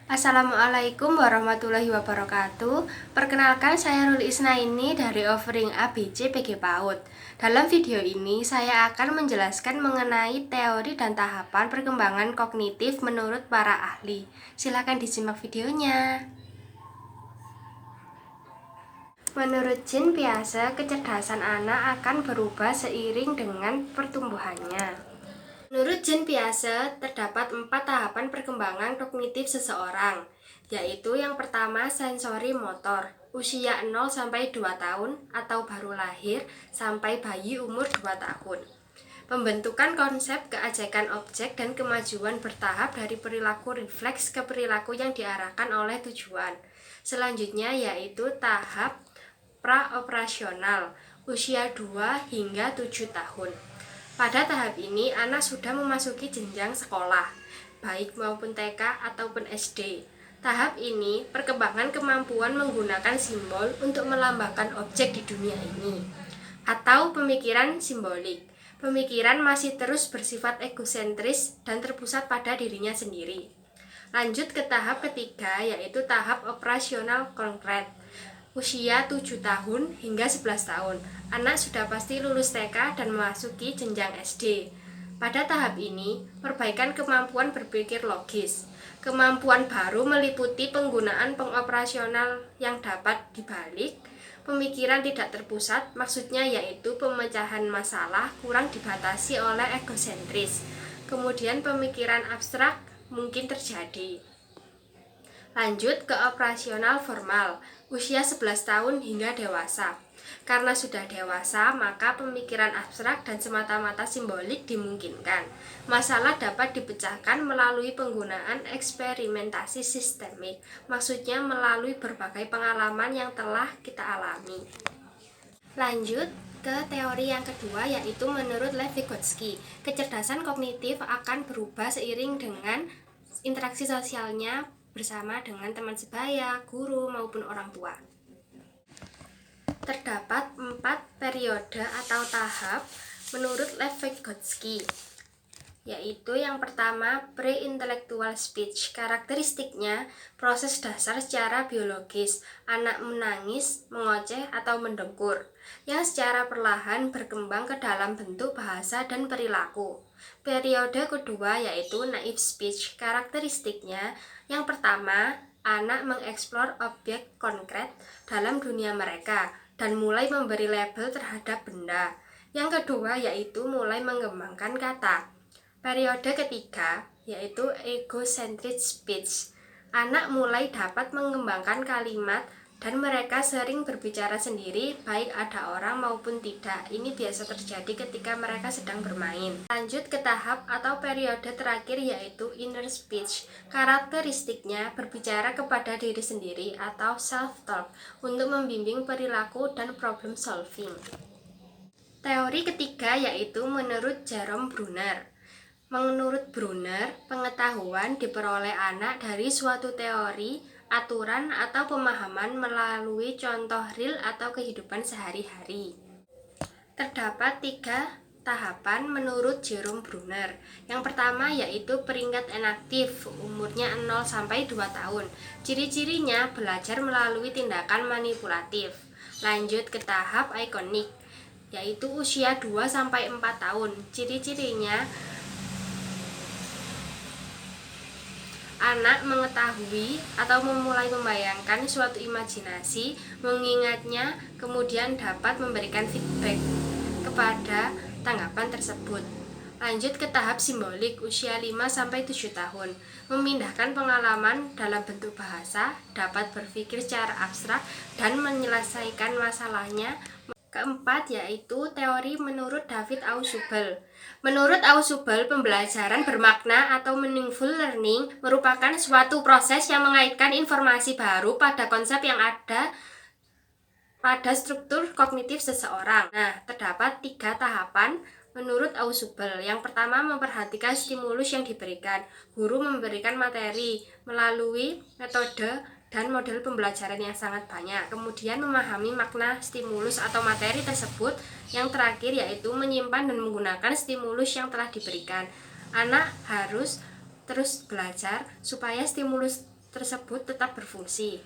Assalamualaikum warahmatullahi wabarakatuh. Perkenalkan, saya Ruli Isnaini dari Offering ABC PG PAUD. Dalam video ini saya akan menjelaskan mengenai teori dan tahapan perkembangan kognitif menurut para ahli. Silakan disimak videonya. Menurut Jean Piaget, kecerdasan anak akan berubah seiring dengan pertumbuhannya. Menurut Jean Piaget, terdapat 4 tahapan perkembangan kognitif seseorang, yaitu yang pertama sensori motor, usia 0-2 tahun atau baru lahir sampai bayi umur 2 tahun. Pembentukan konsep keajekan objek dan kemajuan bertahap dari perilaku refleks ke perilaku yang diarahkan oleh tujuan. Selanjutnya yaitu tahap praoperasional, usia 2 hingga 7 tahun. Pada tahap ini, anak sudah memasuki jenjang sekolah, baik maupun TK ataupun SD. Tahap ini, perkembangan kemampuan menggunakan simbol untuk melambangkan objek di dunia ini, atau pemikiran simbolik. Pemikiran masih terus bersifat egosentris dan terpusat pada dirinya sendiri. Lanjut ke tahap ketiga, yaitu tahap operasional konkret. Usia 7 tahun hingga 11 tahun, anak sudah pasti lulus TK dan memasuki jenjang SD. Pada tahap ini, perbaikan kemampuan berpikir logis. Kemampuan baru meliputi penggunaan pengoperasional yang dapat dibalik, pemikiran tidak terpusat, maksudnya yaitu pemecahan masalah kurang dibatasi oleh egosentris. Kemudian pemikiran abstrak mungkin terjadi. Lanjut ke operasional formal, usia 11 tahun hingga dewasa. Karena sudah dewasa, maka pemikiran abstrak dan semata-mata simbolik dimungkinkan. Masalah dapat dipecahkan melalui penggunaan eksperimentasi sistemik, maksudnya melalui berbagai pengalaman yang telah kita alami. Lanjut ke teori yang kedua, yaitu menurut Lev Vygotsky, kecerdasan kognitif akan berubah seiring dengan interaksi sosialnya bersama dengan teman sebaya, guru, maupun orang tua. Terdapat 4 periode atau tahap menurut Lev Vygotsky, yaitu yang pertama pre-intellectual speech. Karakteristiknya, proses dasar secara biologis, anak menangis, mengoceh, atau mendengkur, yang secara perlahan berkembang ke dalam bentuk bahasa dan perilaku. Periode kedua yaitu naive speech. Karakteristiknya, yang pertama, anak mengeksplor objek konkret dalam dunia mereka dan mulai memberi label terhadap benda. Yang kedua yaitu mulai mengembangkan kata. Periode ketiga yaitu egocentric speech. Anak mulai dapat mengembangkan kalimat dan mereka sering berbicara sendiri, baik ada orang maupun tidak. Ini biasa terjadi ketika mereka sedang bermain. Lanjut ke tahap atau periode terakhir yaitu inner speech. Karakteristiknya berbicara kepada diri sendiri atau self-talk untuk membimbing perilaku dan problem solving. Teori ketiga yaitu menurut Jerome Bruner. Menurut Bruner, pengetahuan diperoleh anak dari suatu teori, aturan, atau pemahaman melalui contoh real atau kehidupan sehari-hari. Terdapat 3 tahapan menurut Jerome Bruner. Yang pertama yaitu peringkat inaktif, umurnya 0-2 tahun. Ciri-cirinya belajar melalui tindakan manipulatif. Lanjut ke tahap ikonik, yaitu usia 2-4 tahun. Ciri-cirinya, anak mengetahui atau memulai membayangkan suatu imajinasi, mengingatnya, kemudian dapat memberikan feedback kepada tanggapan tersebut. Lanjut ke tahap simbolik, usia 5-7 tahun. Memindahkan pengalaman dalam bentuk bahasa, dapat berpikir secara abstrak dan menyelesaikan masalahnya. Keempat yaitu teori menurut David Ausubel. Menurut Ausubel, pembelajaran bermakna atau meaningful learning merupakan suatu proses yang mengaitkan informasi baru pada konsep yang ada pada struktur kognitif seseorang. Nah, terdapat 3 tahapan menurut Ausubel. Yang pertama, memperhatikan stimulus yang diberikan. Guru memberikan materi melalui metode dan model pembelajaran yang sangat banyak. Kemudian memahami makna stimulus atau materi tersebut. Yang terakhir yaitu menyimpan dan menggunakan stimulus yang telah diberikan. Anak harus terus belajar supaya stimulus tersebut tetap berfungsi.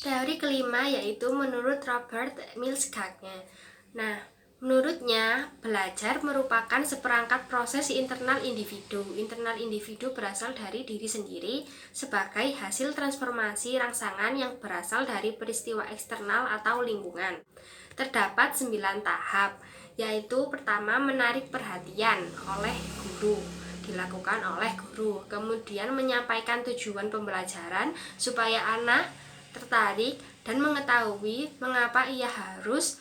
Teori kelima yaitu menurut Robert Mills-Gagné. Nah, menurutnya, belajar merupakan seperangkat proses internal individu. Internal individu berasal dari diri sendiri sebagai hasil transformasi rangsangan yang berasal dari peristiwa eksternal atau lingkungan. Terdapat 9 tahap, yaitu pertama menarik perhatian oleh guru, dilakukan oleh guru, kemudian menyampaikan tujuan pembelajaran supaya anak tertarik dan mengetahui mengapa ia harus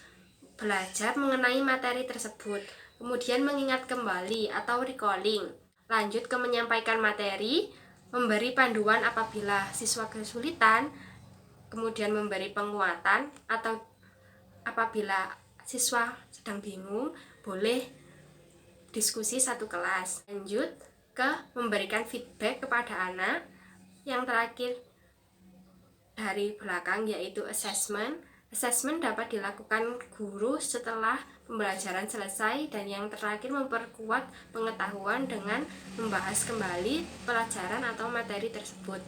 belajar mengenai materi tersebut, kemudian mengingat kembali atau recalling, lanjut ke menyampaikan materi, memberi panduan apabila siswa kesulitan, kemudian memberi penguatan, atau apabila siswa sedang bingung boleh diskusi satu kelas. Lanjut ke memberikan feedback kepada anak. Yang terakhir dari belakang yaitu assessment. Assessment dapat dilakukan guru setelah pembelajaran selesai, dan yang terakhir memperkuat pengetahuan dengan membahas kembali pelajaran atau materi tersebut.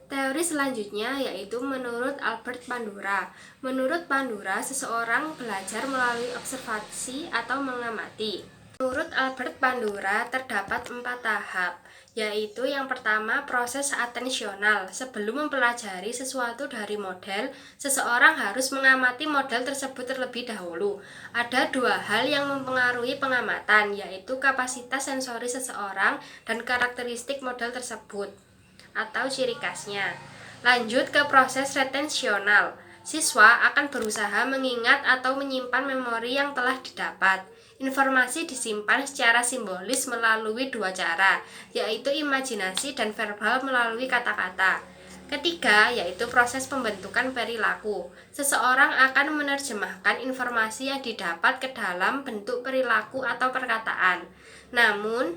Teori selanjutnya yaitu menurut Albert Bandura. Menurut Bandura, seseorang belajar melalui observasi atau mengamati. Menurut Albert Bandura terdapat 4 tahap, yaitu yang pertama proses atensional. Sebelum mempelajari sesuatu dari model, seseorang harus mengamati model tersebut terlebih dahulu. Ada 2 hal yang mempengaruhi pengamatan, yaitu kapasitas sensori seseorang dan karakteristik model tersebut atau ciri khasnya. Lanjut ke proses retensional. Siswa akan berusaha mengingat atau menyimpan memori yang telah didapat. Informasi disimpan secara simbolis melalui 2 cara, yaitu imajinasi dan verbal melalui kata-kata. Ketiga, yaitu proses pembentukan perilaku. Seseorang akan menerjemahkan informasi yang didapat ke dalam bentuk perilaku atau perkataan. Namun,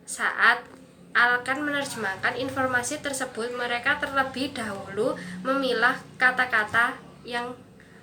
saat akan menerjemahkan informasi tersebut, mereka terlebih dahulu memilah kata-kata yang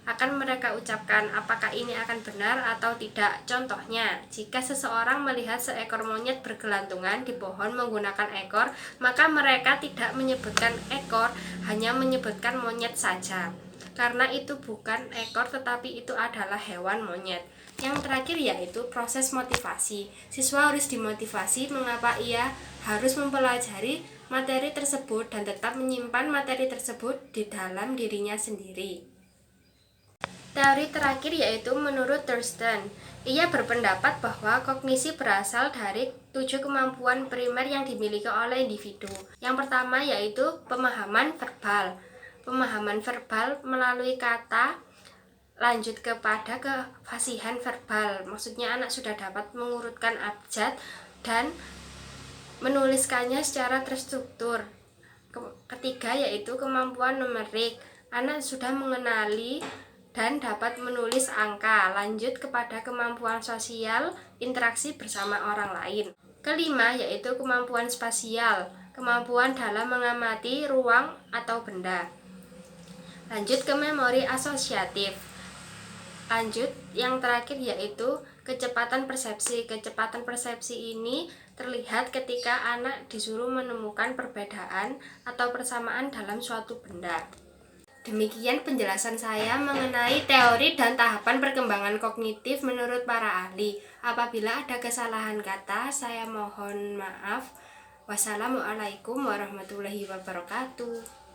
akan mereka ucapkan, apakah ini akan benar atau tidak. Contohnya, jika seseorang melihat seekor monyet bergelantungan di pohon menggunakan ekor, maka mereka tidak menyebutkan ekor, hanya menyebutkan monyet saja, karena itu bukan ekor tetapi itu adalah hewan monyet. Yang terakhir yaitu proses motivasi. Siswa harus dimotivasi mengapa ia harus mempelajari materi tersebut dan tetap menyimpan materi tersebut di dalam dirinya sendiri. Teori terakhir yaitu menurut Thurston. Ia berpendapat bahwa kognisi berasal dari 7 kemampuan primer yang dimiliki oleh individu. Yang pertama yaitu pemahaman verbal. Pemahaman verbal melalui kata, lanjut kepada kefasihan verbal. Maksudnya anak sudah dapat mengurutkan abjad dan menuliskannya secara terstruktur. Ketiga yaitu kemampuan numerik. Anak sudah mengenali dan dapat menulis angka. Lanjut kepada kemampuan sosial, interaksi bersama orang lain. Kelima yaitu kemampuan spasial, kemampuan dalam mengamati ruang atau benda. Lanjut ke memori asosiatif. Lanjut yang terakhir yaitu kecepatan persepsi. Kecepatan persepsi ini terlihat ketika anak disuruh menemukan perbedaan atau persamaan dalam suatu benda. Demikian penjelasan saya mengenai teori dan tahapan perkembangan kognitif menurut para ahli. Apabila ada kesalahan kata, saya mohon maaf. Wassalamualaikum warahmatullahi wabarakatuh.